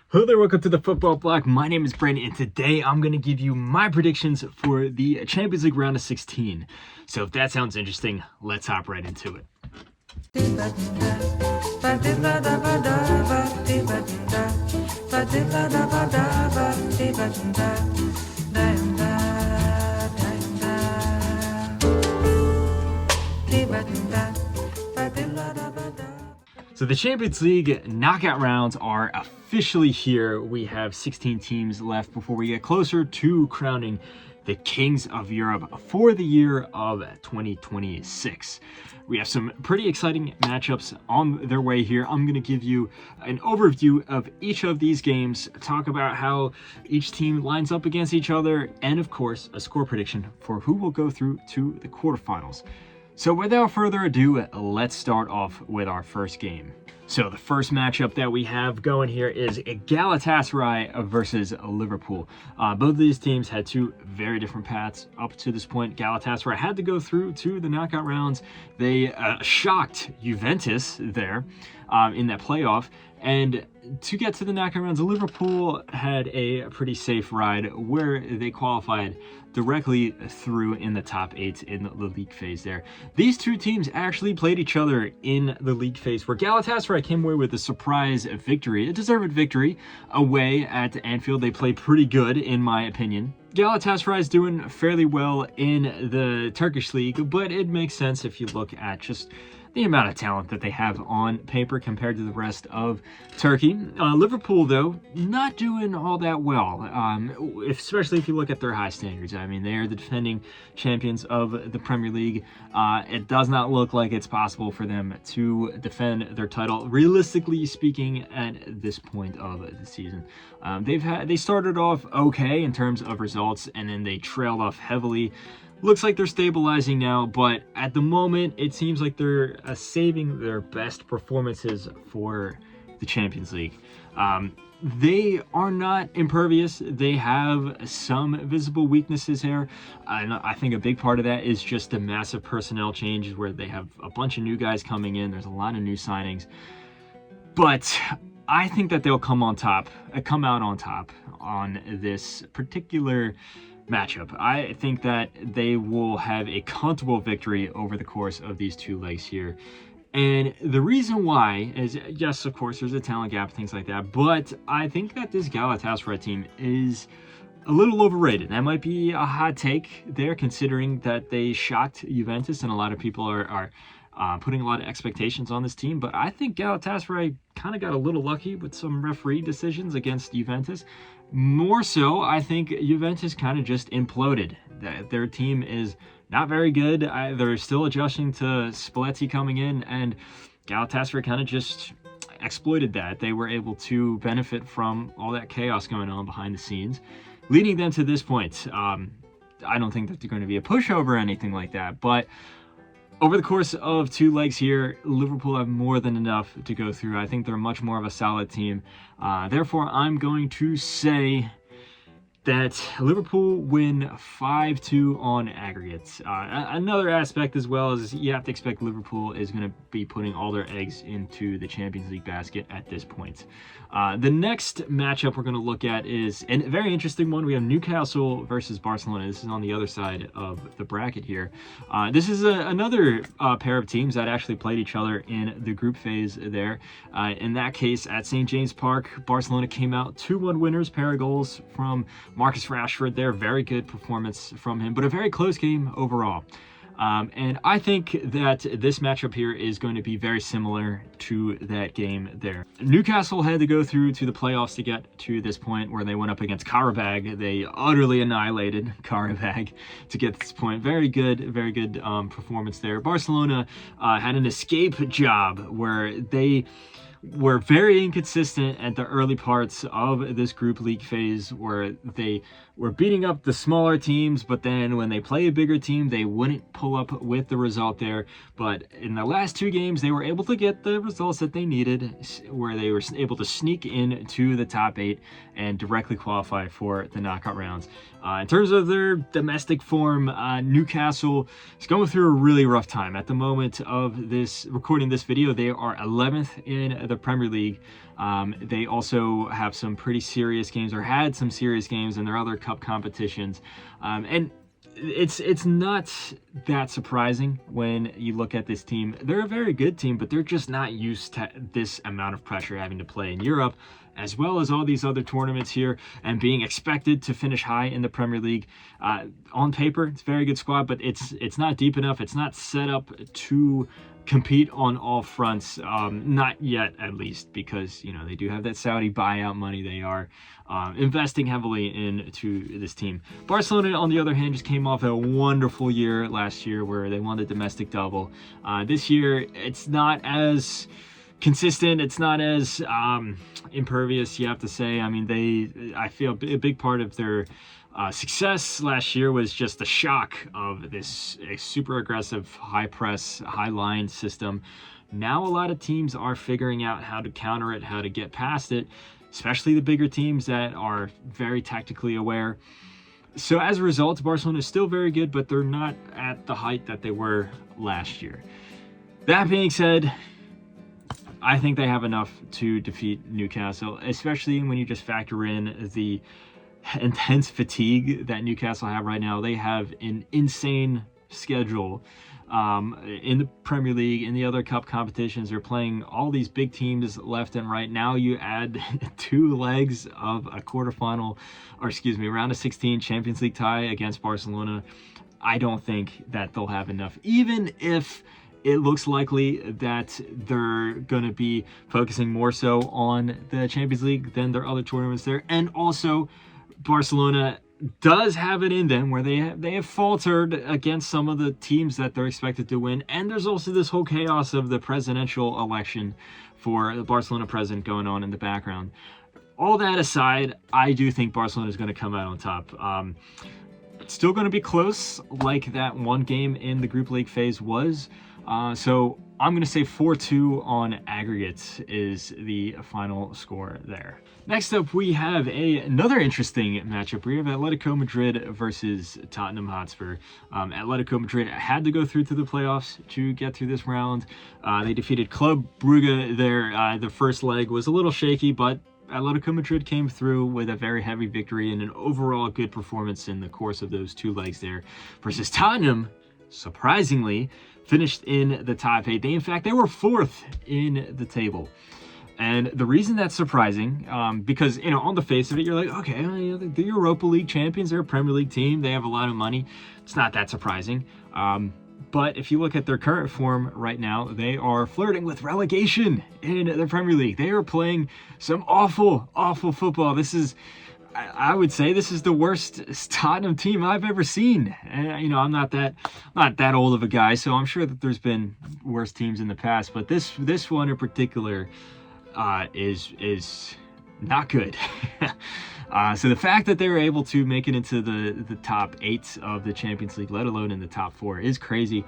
Hello there, welcome to the Football Bloc. My name is Brandon, and today I'm going to give you my predictions for the Champions League round of 16. So if that sounds interesting, let's hop right into it. So the Champions League knockout rounds are officially here. We have 16 teams left before we get closer to crowning the Kings of Europe for the year of 2026. We have some pretty exciting matchups on their way here. I'm going to give you an overview of each of these games, talk about how each team lines up against each other, and of course, a score prediction for who will go through to the quarterfinals. So without further ado, let's start off with our first game. So the first matchup that we have going here is Galatasaray versus Liverpool. Both of these teams had two very different paths up to this point. Galatasaray had to go through to the knockout rounds. They shocked Juventus there in that playoff. And to get to the knockout rounds, Liverpool had a pretty safe ride where they qualified directly through in the top 8 in the league phase there. These two teams actually played each other in the league phase, where Galatasaray came away with a surprise victory, a deserved victory away at Anfield. They played pretty good, in my opinion. Galatasaray is doing fairly well in the Turkish league, but it makes sense if you look at just the amount of talent that they have on paper compared to the rest of Turkey. Liverpool, though, not doing all that well, especially if you look at their high standards. I mean, they are the defending champions of the Premier League. It does not look like it's possible for them to defend their title, realistically speaking, at this point of the season. They started off okay in terms of results, and then they trailed off heavily. Looks like they're stabilizing now, but at the moment, it seems like they're saving their best performances for the Champions League. They are not impervious. They have some visible weaknesses here. And I think a big part of that is just the massive personnel changes where they have a bunch of new guys coming in. There's a lot of new signings. But I think that they'll come out on top on this particular matchup. I think that they will have a comfortable victory over the course of these two legs here. And the reason why is, yes, of course, there's a talent gap, things like that, but I think that this Galatasaray team is a little overrated. That might be a hot take there, considering that they shocked Juventus, and a lot of people are putting a lot of expectations on this team. But I think Galatasaray kind of got a little lucky with some referee decisions against Juventus. More so, I think Juventus kind of just imploded. Their team is not very good. They're still adjusting to Spalletti coming in, and Galatasaray kind of just exploited that. They were able to benefit from all that chaos going on behind the scenes, leading them to this point. I don't think that they're going to be a pushover or anything like that, but over the course of two legs here, Liverpool have more than enough to go through. I think they're much more of a solid team. Therefore, I'm going to say that Liverpool win 5-2 on aggregates. Another aspect as well is you have to expect Liverpool is going to be putting all their eggs into the Champions League basket at this point. The next matchup we're going to look at is a very interesting one. We have Newcastle versus Barcelona. This is on the other side of the bracket here. This is another pair of teams that actually played each other in the group phase there. In that case, at St. James Park, Barcelona came out 2-1 winners, pair of goals from Marcus Rashford there. Very good performance from him, but a very close game overall. And I think that this matchup here is going to be very similar to that game there. Newcastle had to go through to the playoffs to get to this point where they went up against Qarabag. They utterly annihilated Qarabag to get to this point. Very good performance there. Barcelona had an escape job where they were very inconsistent at the early parts of this group league phase, where they were beating up the smaller teams, but then when they play a bigger team, they wouldn't pull up with the result there. But in the last 2 games, they were able to get the results that they needed, where they were able to sneak into the top 8 and directly qualify for the knockout rounds. In terms of their domestic form, Newcastle is going through a really rough time. At the moment of this recording this video, they are 11th in the Premier League. They also have some pretty serious games, or had some serious games in their other cup competitions. And it's not that surprising when you look at this team. They're a very good team, but they're just not used to this amount of pressure having to play in Europe, as well as all these other tournaments here, and being expected to finish high in the Premier League. On paper, it's a very good squad, but it's not deep enough. It's not set up to compete on all fronts, not yet at least, because they do have that Saudi buyout money. They are investing heavily into this team. Barcelona, on the other hand, just came off a wonderful year last year where they won the domestic double. This year, it's not as consistent, it's not as impervious, you have to say. I mean, I feel a big part of their success last year was just the shock of this super aggressive, high press, high line system. Now a lot of teams are figuring out how to counter it, how to get past it, especially the bigger teams that are very tactically aware. So as a result, Barcelona is still very good, but they're not at the height that they were last year. That being said, I think they have enough to defeat Newcastle, especially when you just factor in the intense fatigue that Newcastle have right now. They have an insane schedule in the Premier League, in the other cup competitions. They're playing all these big teams left and right. Now you add 2 legs of a quarterfinal, or excuse me, round of 16 Champions League tie against Barcelona. I don't think that they'll have enough, even if it looks likely that they're going to be focusing more so on the Champions League than their other tournaments there. And also, Barcelona does have it in them where they have faltered against some of the teams that they're expected to win. And there's also this whole chaos of the presidential election for the Barcelona president going on in the background. All that aside, I do think Barcelona is going to come out on top. It's still going to be close, like that one game in the group league phase was. So I'm going to say 4-2 on aggregate is the final score there. Next up, we have another interesting matchup. We have Atletico Madrid versus Tottenham Hotspur. Atletico Madrid had to go through to the playoffs to get through this round. They defeated Club Brugge there. The first leg was a little shaky, but Atletico Madrid came through with a very heavy victory and an overall good performance in the course of those 2 legs there. Versus Tottenham, surprisingly, finished in the top 8. They were 4th in the table. And the reason that's surprising, because, on the face of it, you're like, okay, the Europa League champions, they're a Premier League team, they have a lot of money. It's not that surprising. But if you look at their current form right now, they are flirting with relegation in the Premier League. They are playing some awful, awful football. I would say this is the worst Tottenham team I've ever seen. And, I'm not that old of a guy, so I'm sure that there's been worse teams in the past. But this one in particular is not good. So the fact that they were able to make it into the top 8 of the Champions League, let alone in the top 4, is crazy.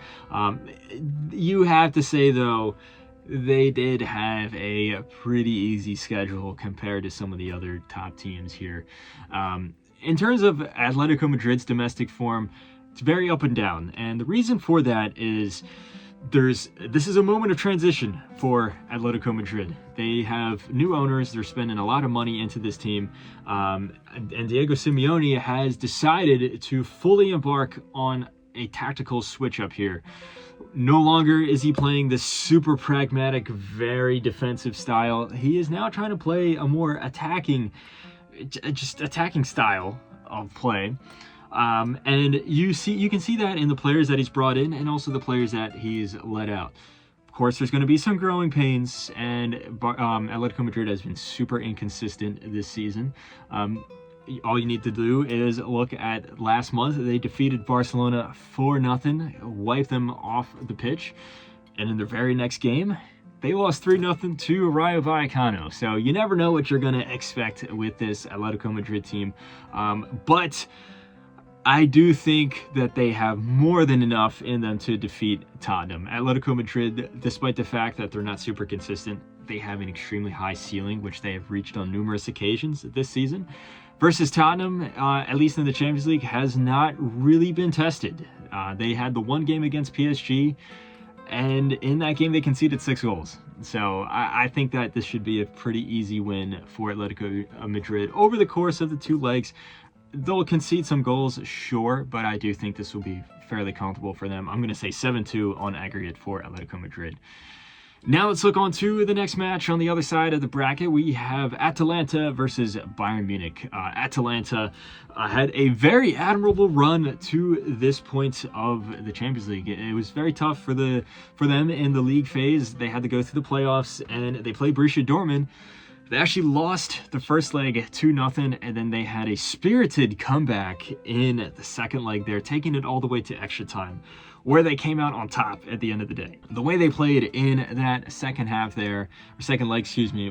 You have to say, though, they did have a pretty easy schedule compared to some of the other top teams here. In terms of Atletico Madrid's domestic form, it's very up and down. And the reason for that is this is a moment of transition for Atletico Madrid. They have new owners. They're spending a lot of money into this team. And Diego Simeone has decided to fully embark on a tactical switch up here. No longer is he playing this super pragmatic, very defensive style. He is now trying to play a more attacking style of play. And you can see that in the players that he's brought in and also the players that he's let out. Of course, there's going to be some growing pains, and Atletico Madrid has been super inconsistent this season. All you need to do is look at last month. They defeated Barcelona 4-0, wiped them off the pitch. And in their very next game, they lost 3-0 to Rayo Vallecano. So you never know what you're going to expect with this Atletico Madrid team. But I do think that they have more than enough in them to defeat Tottenham. Atletico Madrid, despite the fact that they're not super consistent, they have an extremely high ceiling, which they have reached on numerous occasions this season. Versus Tottenham, at least in the Champions League, has not really been tested. They had the one game against PSG, and in that game they conceded 6 goals. So I think that this should be a pretty easy win for Atletico Madrid over the course of the 2 legs. They'll concede some goals, sure, but I do think this will be fairly comfortable for them. I'm going to say 7-2 on aggregate for Atletico Madrid. Now let's look on to the next match on the other side of the bracket. We have Atalanta versus Bayern Munich. Atalanta had a very admirable run to this point of the Champions League. It was very tough for them in the league phase. They had to go through the playoffs, and they played Borussia Dortmund. They actually lost the first leg 2-0, and then they had a spirited comeback in the second leg there, taking it all the way to extra time, where they came out on top at the end of the day. The way they played in that second leg,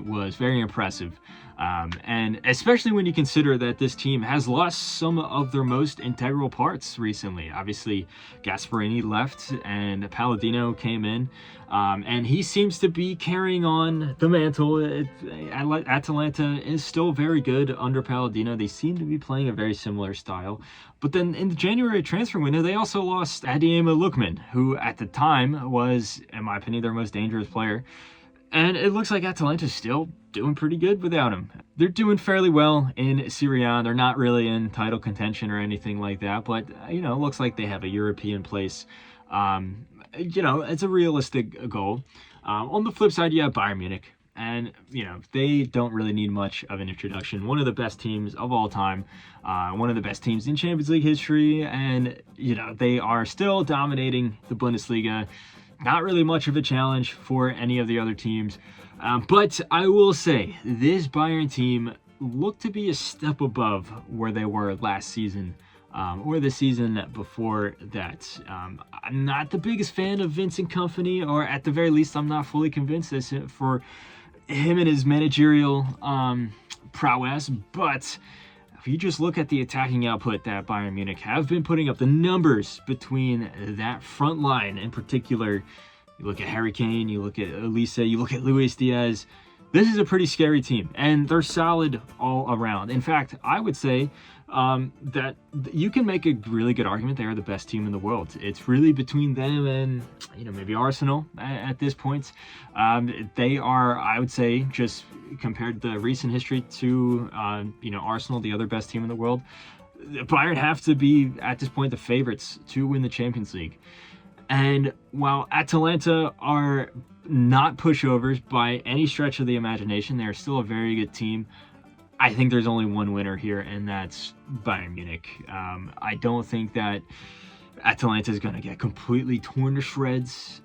was very impressive. And especially when you consider that this team has lost some of their most integral parts recently. Obviously, Gasperini left and Palladino came in. And he seems to be carrying on the mantle. Atalanta is still very good under Palladino. They seem to be playing a very similar style. But then in the January transfer window, they also lost Ademola Lookman, who at the time was, in my opinion, their most dangerous player. And it looks like Atalanta's still doing pretty good without him. They're doing fairly well in Serie A. They're not really in title contention or anything like that. But, it looks like they have a European place. It's a realistic goal. On the flip side, you have Bayern Munich. And, they don't really need much of an introduction. One of the best teams of all time. One of the best teams in Champions League history. And, they are still dominating the Bundesliga. Not really much of a challenge for any of the other teams. But I will say, this Bayern team looked to be a step above where they were last season. Or the season before that. I'm not the biggest fan of Vincent Kompany, or at the very least, I'm not fully convinced as for him and his managerial prowess. But if you just look at the attacking output that Bayern Munich have been putting up, the numbers between that front line in particular, you look at Harry Kane, you look at Elise, you look at Luis Diaz, this is a pretty scary team, and they're solid all around. In fact, I would say that you can make a really good argument they are the best team in the world. It's really between them and maybe Arsenal at this point. They are, I would say, just compared to the recent history to Arsenal, the other best team in the world, Bayern have to be at this point the favorites to win the Champions League. And while Atalanta are not pushovers by any stretch of the imagination, they're still a very good team. I think there's only one winner here, and that's Bayern Munich. I don't think that Atalanta is going to get completely torn to shreds,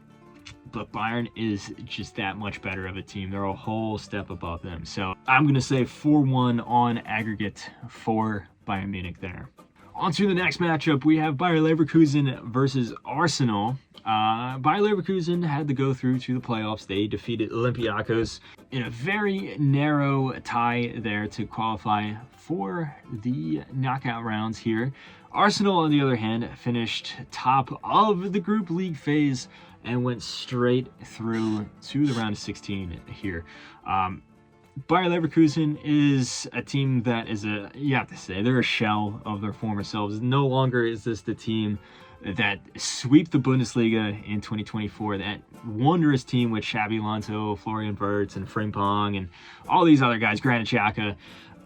but Bayern is just that much better of a team. They're a whole step above them. So I'm going to say 4-1 on aggregate for Bayern Munich there. On to the next matchup, we have Bayer Leverkusen versus Arsenal. Bayer Leverkusen had to go through to the playoffs. They defeated Olympiacos in a very narrow tie there to qualify for the knockout rounds here. Arsenal, on the other hand, finished top of the group league phase and went straight through to the round of 16 here. Bayer Leverkusen is a team that is you have to say, they're a shell of their former selves. No longer is this the team that sweep the Bundesliga in 2024. That wondrous team with Xabi Alonso, Florian Wirtz, and Frimpong, and all these other guys, Granit Xhaka.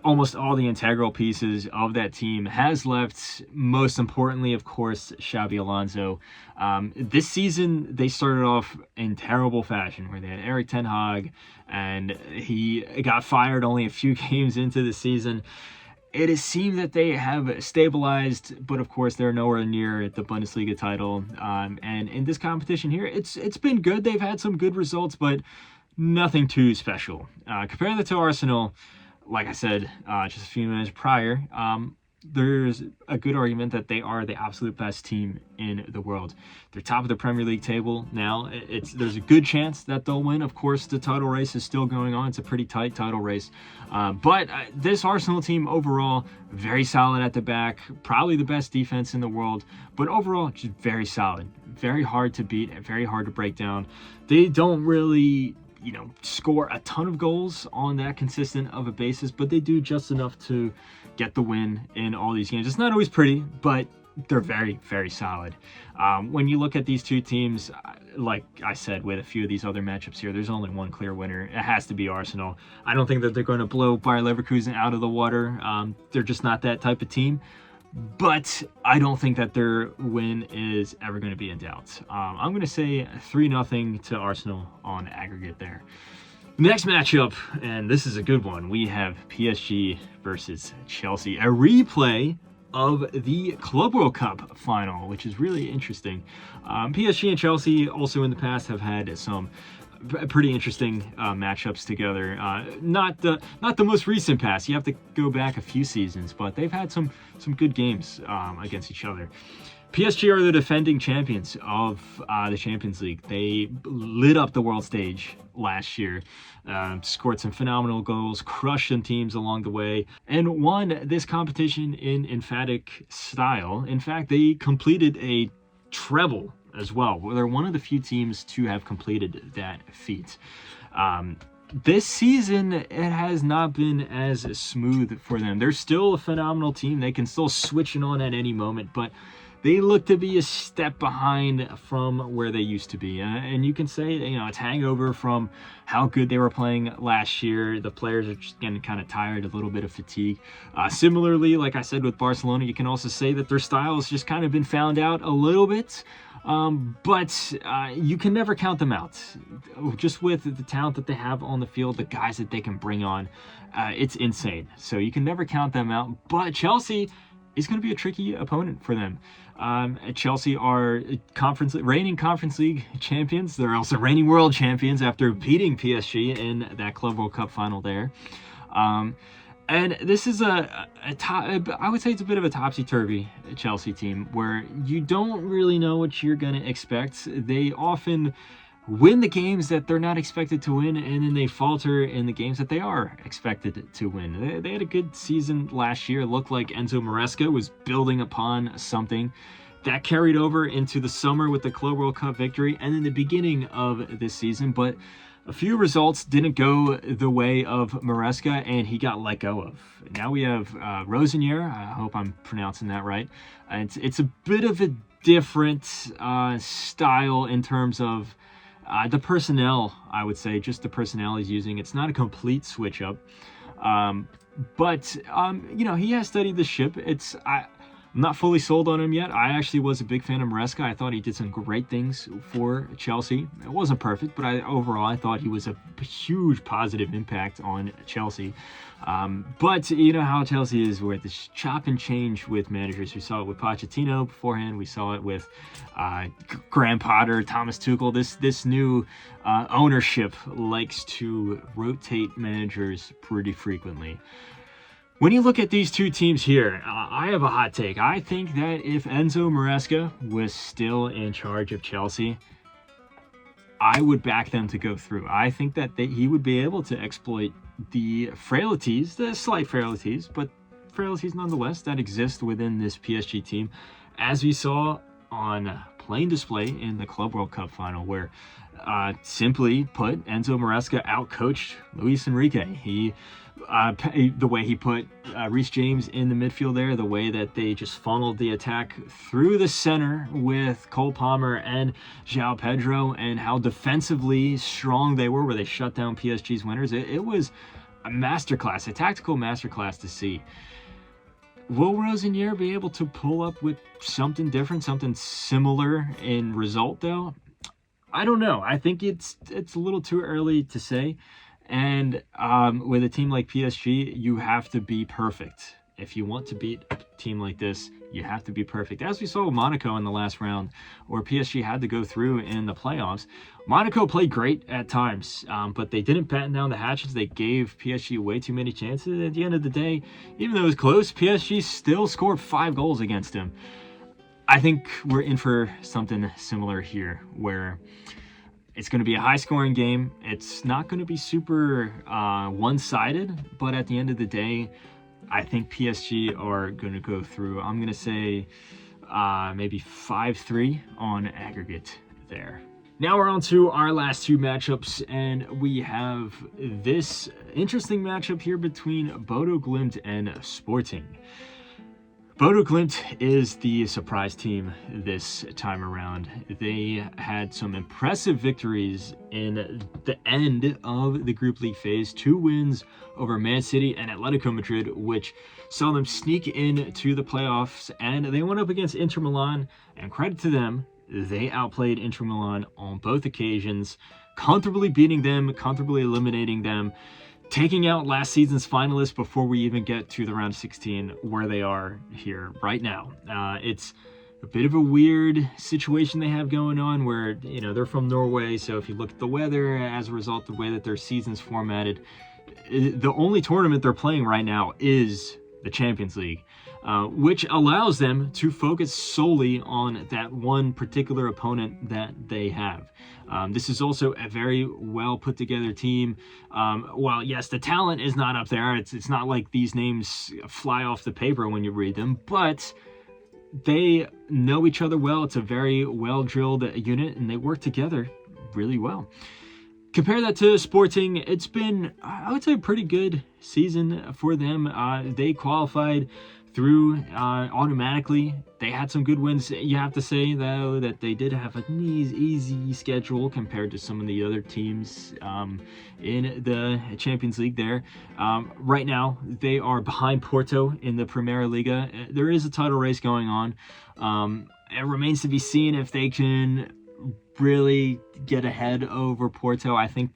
Almost all the integral pieces of that team has left. Most importantly, of course, Xabi Alonso. This season, they started off in terrible fashion, where they had Erik ten Hag, and he got fired only a few games into the season. It has seemed that they have stabilized, but of course, they're nowhere near the Bundesliga title. And in this competition here, it's been good. They've had some good results, but nothing too special. Compare that to Arsenal. Like I said just a few minutes prior, there's a good argument that they are the absolute best team in the world. They're top of the Premier League table now. There's a good chance that they'll win. Of course, the title race is still going on. It's a pretty tight title race. But this Arsenal team overall, very solid at the back, probably the best defense in the world, but overall, just very solid. Very hard to beat, very hard to break down. They don't really score a ton of goals on that consistent of a basis, but they do just enough to get the win in all these games. It's not always pretty, but they're very, very solid. When you look at these two teams, like I said, with a few of these other matchups here, there's only one clear winner. It has to be Arsenal. I don't think that they're going to blow Bayer Leverkusen out of the water. They're just not that type of team. But I don't think that their win is ever going to be in doubt. I'm going to say 3-0 to Arsenal on aggregate there. Next matchup, and this is a good one. We have PSG versus Chelsea. A replay of the Club World Cup final, which is really interesting. PSG and Chelsea also in the past have had some pretty interesting matchups together. Not the most recent past. You have to go back a few seasons, but they've had some good games against each other. PSG are the defending champions of the Champions League. They lit up the world stage last year, scored some phenomenal goals, crushed some teams along the way, and won this competition in emphatic style. In fact, they completed a treble as well. They're one of the few teams to have completed that feat. This season, it has not been as smooth for them. They're still a phenomenal team. They can still switch it on at any moment, but they look to be a step behind from where they used to be. And you can say, it's hangover from how good they were playing last year. The players are just getting kind of tired, a little bit of fatigue. Similarly, like I said with Barcelona, you can also say that their style has just kind of been found out a little bit. But you can never count them out. Just with the talent that they have on the field, the guys that they can bring on, it's insane. So you can never count them out. But Chelsea is going to be a tricky opponent for them. Chelsea are reigning Conference League champions. They're also reigning world champions after beating PSG in that Club World Cup final there. And this is I would say it's a bit of a topsy-turvy Chelsea team where you don't really know what you're going to expect. They often win the games that they're not expected to win, and then they falter in the games that they are expected to win. They had a good season last year. It looked like Enzo Maresca was building upon something. That carried over into the summer with the Club World Cup victory and in the beginning of this season, but a few results didn't go the way of Maresca, and he got let go of. Now we have Rosenier. I hope I'm pronouncing that right. It's a bit of a different style in terms of the personnel, I would say, just the personnel he's using. It's not a complete switch up. But he has studied the ship. I'm not fully sold on him yet. I actually was a big fan of Maresca. I thought he did some great things for Chelsea. It wasn't perfect, but overall I thought he was a huge positive impact on Chelsea. But you know how Chelsea is with this chop and change with managers. We saw it with Pochettino beforehand. We saw it with Graham Potter, Thomas Tuchel. This new ownership likes to rotate managers pretty frequently. When you look at these two teams here, I have a hot take. I think that if Enzo Maresca was still in charge of Chelsea, I would back them to go through. I think that he would be able to exploit the frailties, the slight frailties, but frailties nonetheless, that exist within this PSG team, as we saw on plain display in the Club World Cup final, where simply put, Enzo Maresca outcoached Luis Enrique. The way he put Reece James in the midfield there, the way that they just funneled the attack through the center with Cole Palmer and João Pedro, and how defensively strong they were, where they shut down PSG's winners. It was a masterclass, a tactical masterclass to see. Will Rosenier be able to pull up with something different, something similar in result, though? I don't know. I think it's a little too early to say. And with a team like PSG, you have to be perfect If you want to beat a team like this, you have to be perfect. As we saw with Monaco in the last round, where PSG had to go through in the playoffs, Monaco played great at times, but they didn't batten down the hatches. They gave PSG way too many chances. At the end of the day, even though it was close, PSG still scored 5 goals against them. I think we're in for something similar here, where it's going to be a high-scoring game. It's not going to be super one-sided, but at the end of the day, I think PSG are going to go through. I'm going to say maybe 5-3 on aggregate there. Now we're on to our last 2 matchups, and we have this interesting matchup here between Bodo Glimt and Sporting. Bodo Glimt is the surprise team this time around. They had some impressive victories in the end of the group league phase. 2 wins over Man City and Atletico Madrid, which saw them sneak into the playoffs, and they went up against Inter Milan, and credit to them, they outplayed Inter Milan on both occasions, comfortably beating them, comfortably eliminating them, taking out last season's finalists before we even get to the round 16 where they are here right now. It's a bit of a weird situation they have going on where, you know, they're from Norway. So if you look at the weather, as a result of the way that their season's formatted, the only tournament they're playing right now is the Champions League, which allows them to focus solely on that one particular opponent that they have. This is also a very well put together team. While yes, the talent is not up there, it's not like these names fly off the paper when you read them, but they know each other well. It's a very well drilled unit, and they work together really well. Compare that to Sporting. It's been, I would say, a pretty good season for them. They qualified through automatically. They had some good wins. You have to say, though, that they did have an easy schedule compared to some of the other teams in the Champions League there. Right now, they are behind Porto in the Primeira Liga. There is a title race going on. It remains to be seen if they can really get ahead over Porto. I think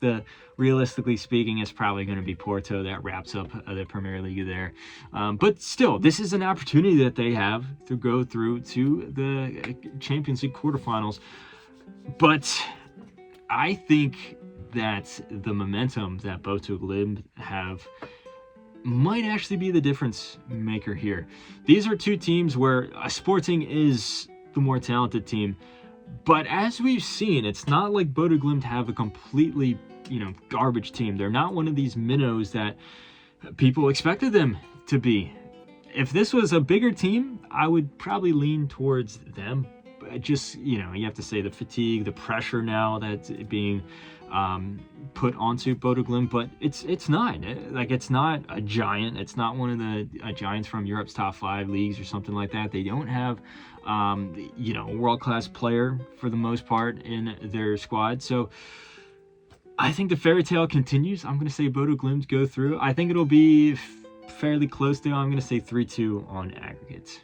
realistically speaking, it's probably going to be Porto that wraps up the Premier League there. But still, this is an opportunity that they have to go through to the Champions League quarterfinals. But I think that the momentum that Bodo Glimt have might actually be the difference maker here. These are 2 teams where Sporting is the more talented team. But as we've seen, it's not like Bodo Glimt have a completely, garbage team. They're not one of these minnows that people expected them to be. If this was a bigger team, I would probably lean towards them. But just, you have to say the fatigue, the pressure now that's being put onto Bodo Glimt, but it's not. It's not a giant. It's not one of the giants from Europe's top 5 leagues or something like that. They don't have a world-class player for the most part in their squad. So I think the fairy tale continues. I'm going to say Bodo Glimt go through. I think it'll be fairly close to. I'm going to say 3-2 on aggregate.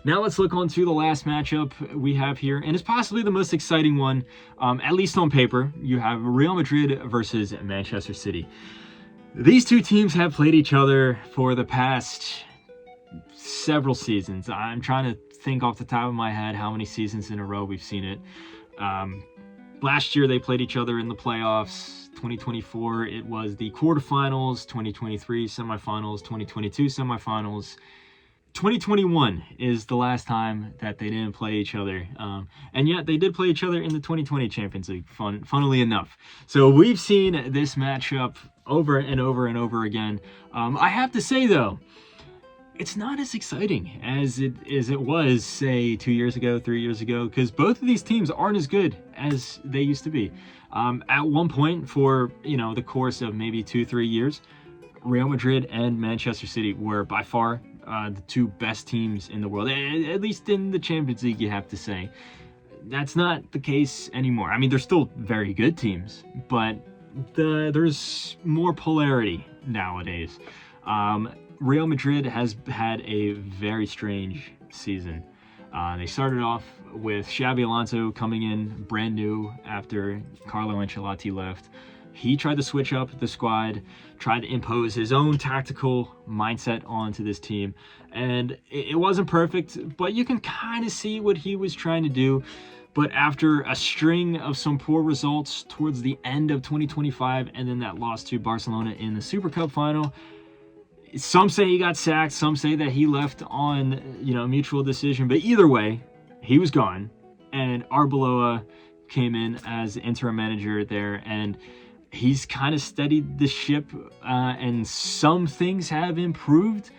Now let's look on to the last matchup we have here, and it's possibly the most exciting one, at least on paper. You have Real Madrid versus Manchester City. These 2 teams have played each other for the past several seasons. I'm trying to think off the top of my head how many seasons in a row we've seen it. Last year they played each other in the playoffs. 2024 it was the quarterfinals. 2023 semifinals. 2022 semifinals. 2021 is the last time that they didn't play each other, and yet they did play each other in the 2020 Champions League, funnily enough. So we've seen this matchup over and over and over again. I have to say, though, it's not as exciting as it was, say, 2 years ago, 3 years ago, because both of these teams aren't as good as they used to be. At one point, for the course of maybe 2-3 years, Real Madrid and Manchester City were by far the 2 best teams in the world, at least in the Champions League, you have to say. That's not the case anymore. I mean, they're still very good teams, but there's more polarity nowadays. Real Madrid has had a very strange season. They started off with Xabi Alonso coming in brand new after Carlo Ancelotti left. he tried to switch up the squad, tried to impose his own tactical mindset onto this team. And it wasn't perfect, but you can kind of see what he was trying to do. But after a string of some poor results towards the end of 2025, and then that loss to Barcelona in the Super Cup final, some say he got sacked, some say that he left on, mutual decision. But either way, he was gone. And Arbeloa came in as interim manager there, and he's kind of steadied the ship, and some things have improved,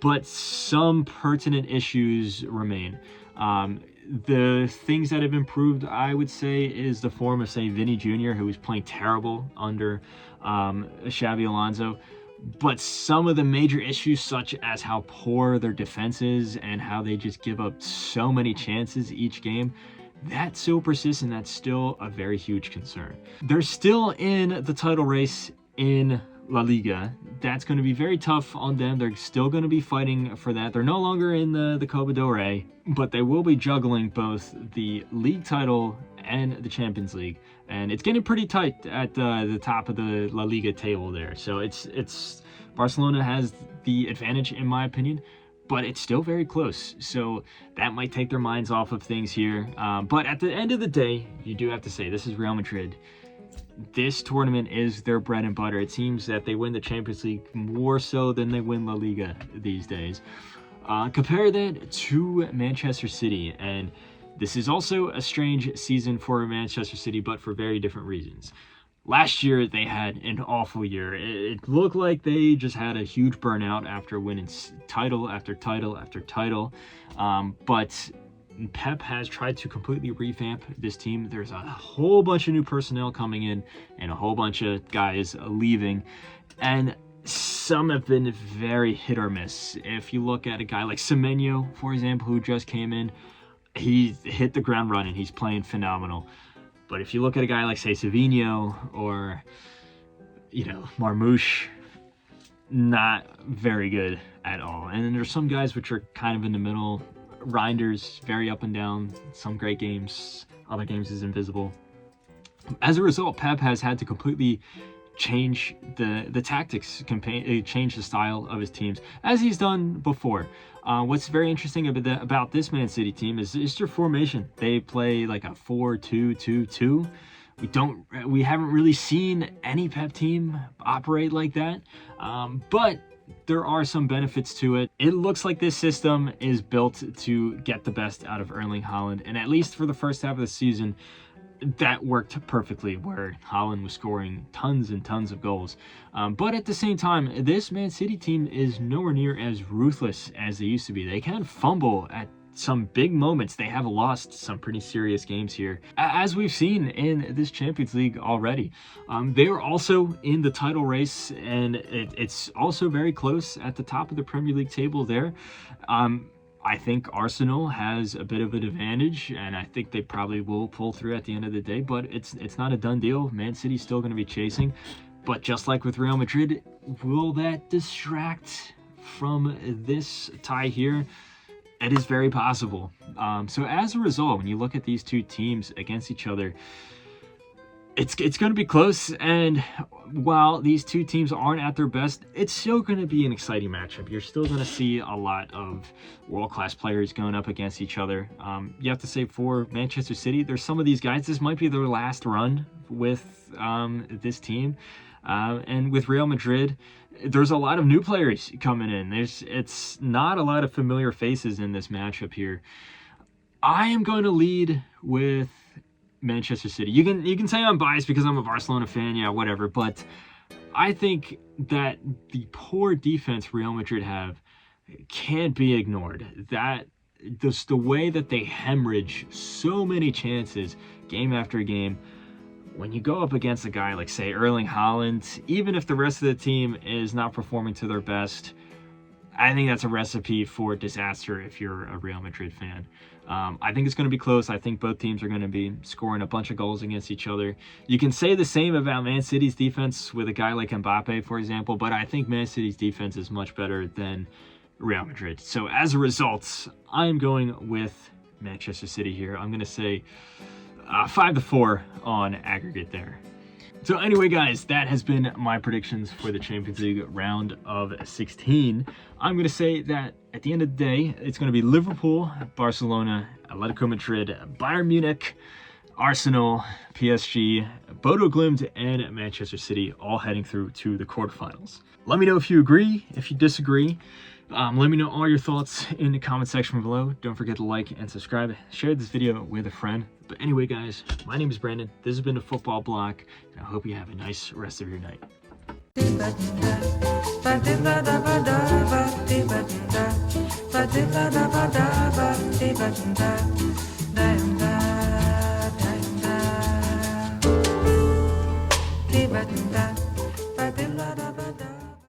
but some pertinent issues remain. The things that have improved, I would say, is the form of, say, Vinny Jr., who was playing terrible under Xabi Alonso. But some of the major issues, such as how poor their defense is and how they just give up so many chances each game, that still persists, and that's still a very huge concern. They're still in the title race in La Liga. That's going to be very tough on them. They're still going to be fighting for that. They're no longer in the Copa del Rey, but they will be juggling both the league title and the Champions League. And it's getting pretty tight at the top of the La Liga table there. So it's Barcelona has the advantage, in my opinion, but it's still very close. So that might take their minds off of things here. But at the end of the day, you do have to say, this is Real Madrid. This tournament is their bread and butter. It seems that they win the Champions League more so than they win La Liga these days. Compare that to Manchester City, and this is also a strange season for Manchester City, but for very different reasons. Last year, they had an awful year. It looked like they just had a huge burnout after winning title after title after title. But Pep has tried to completely revamp this team. There's a whole bunch of new personnel coming in and a whole bunch of guys leaving. And some have been very hit or miss. If you look at a guy like Semenyo, for example, who just came in, he hit the ground running. He's playing phenomenal. But if you look at a guy like, say, Savinho or, Marmouche, not very good at all. And then there's some guys which are kind of in the middle. Reinders, very up and down. Some great games. Other games is invisible. As a result, Pep has had to completely change the tactics, change the style of his teams, as he's done before. What's very interesting about this Man City team is their formation. They play like a 4-2-2-2. We haven't really seen any Pep team operate like that, but there are some benefits to it. It looks like this system is built to get the best out of Erling Haaland, and at least for the first half of the season, that worked perfectly, where Haaland was scoring tons and tons of goals. But at the same time, this Man City team is nowhere near as ruthless as they used to be. They can fumble at some big moments. They have lost some pretty serious games here, as we've seen in this Champions League already. They are also in the title race, and it's also very close at the top of the Premier League table there. I think Arsenal has a bit of an advantage, and I think they probably will pull through at the end of the day, but it's not a done deal. Man City's still going to be chasing, but just like with Real Madrid, will that distract from this tie here? It is very possible. So as a result, when you look at these two teams against each other, it's going to be close, and while these two teams aren't at their best, it's still going to be an exciting matchup. You're still going to see a lot of world-class players going up against each other. You have to say, for Manchester City, there's some of these guys, this might be their last run with this team. And with Real Madrid, there's a lot of new players coming in. It's not a lot of familiar faces in this matchup here. I am going to lead with Manchester City. You can say I'm biased because I'm a Barcelona fan, yeah, whatever, but I think that the poor defense Real Madrid have can't be ignored. That just the way that they hemorrhage so many chances game after game. When you go up against a guy like, say, Erling Haaland, even if the rest of the team is not performing to their best, I think that's a recipe for disaster if you're a Real Madrid fan. I think it's going to be close. I think both teams are going to be scoring a bunch of goals against each other. You can say the same about Man City's defense with a guy like Mbappe, for example, but I think Man City's defense is much better than Real Madrid. So as a result, I'm going with Manchester City here. I'm going to say 5-4 on aggregate there. So anyway, guys, that has been my predictions for the Champions League round of 16. I'm going to say that at the end of the day, it's going to be Liverpool, Barcelona, Atletico Madrid, Bayern Munich, Arsenal, PSG, Bodo Glimt, and Manchester City all heading through to the quarterfinals. Let me know if you agree, if you disagree. Let me know all your thoughts in the comment section below. Don't forget to like and subscribe. Share this video with a friend. But anyway, guys, my name is Brandon. This has been the Football Bloc, and I hope you have a nice rest of your night.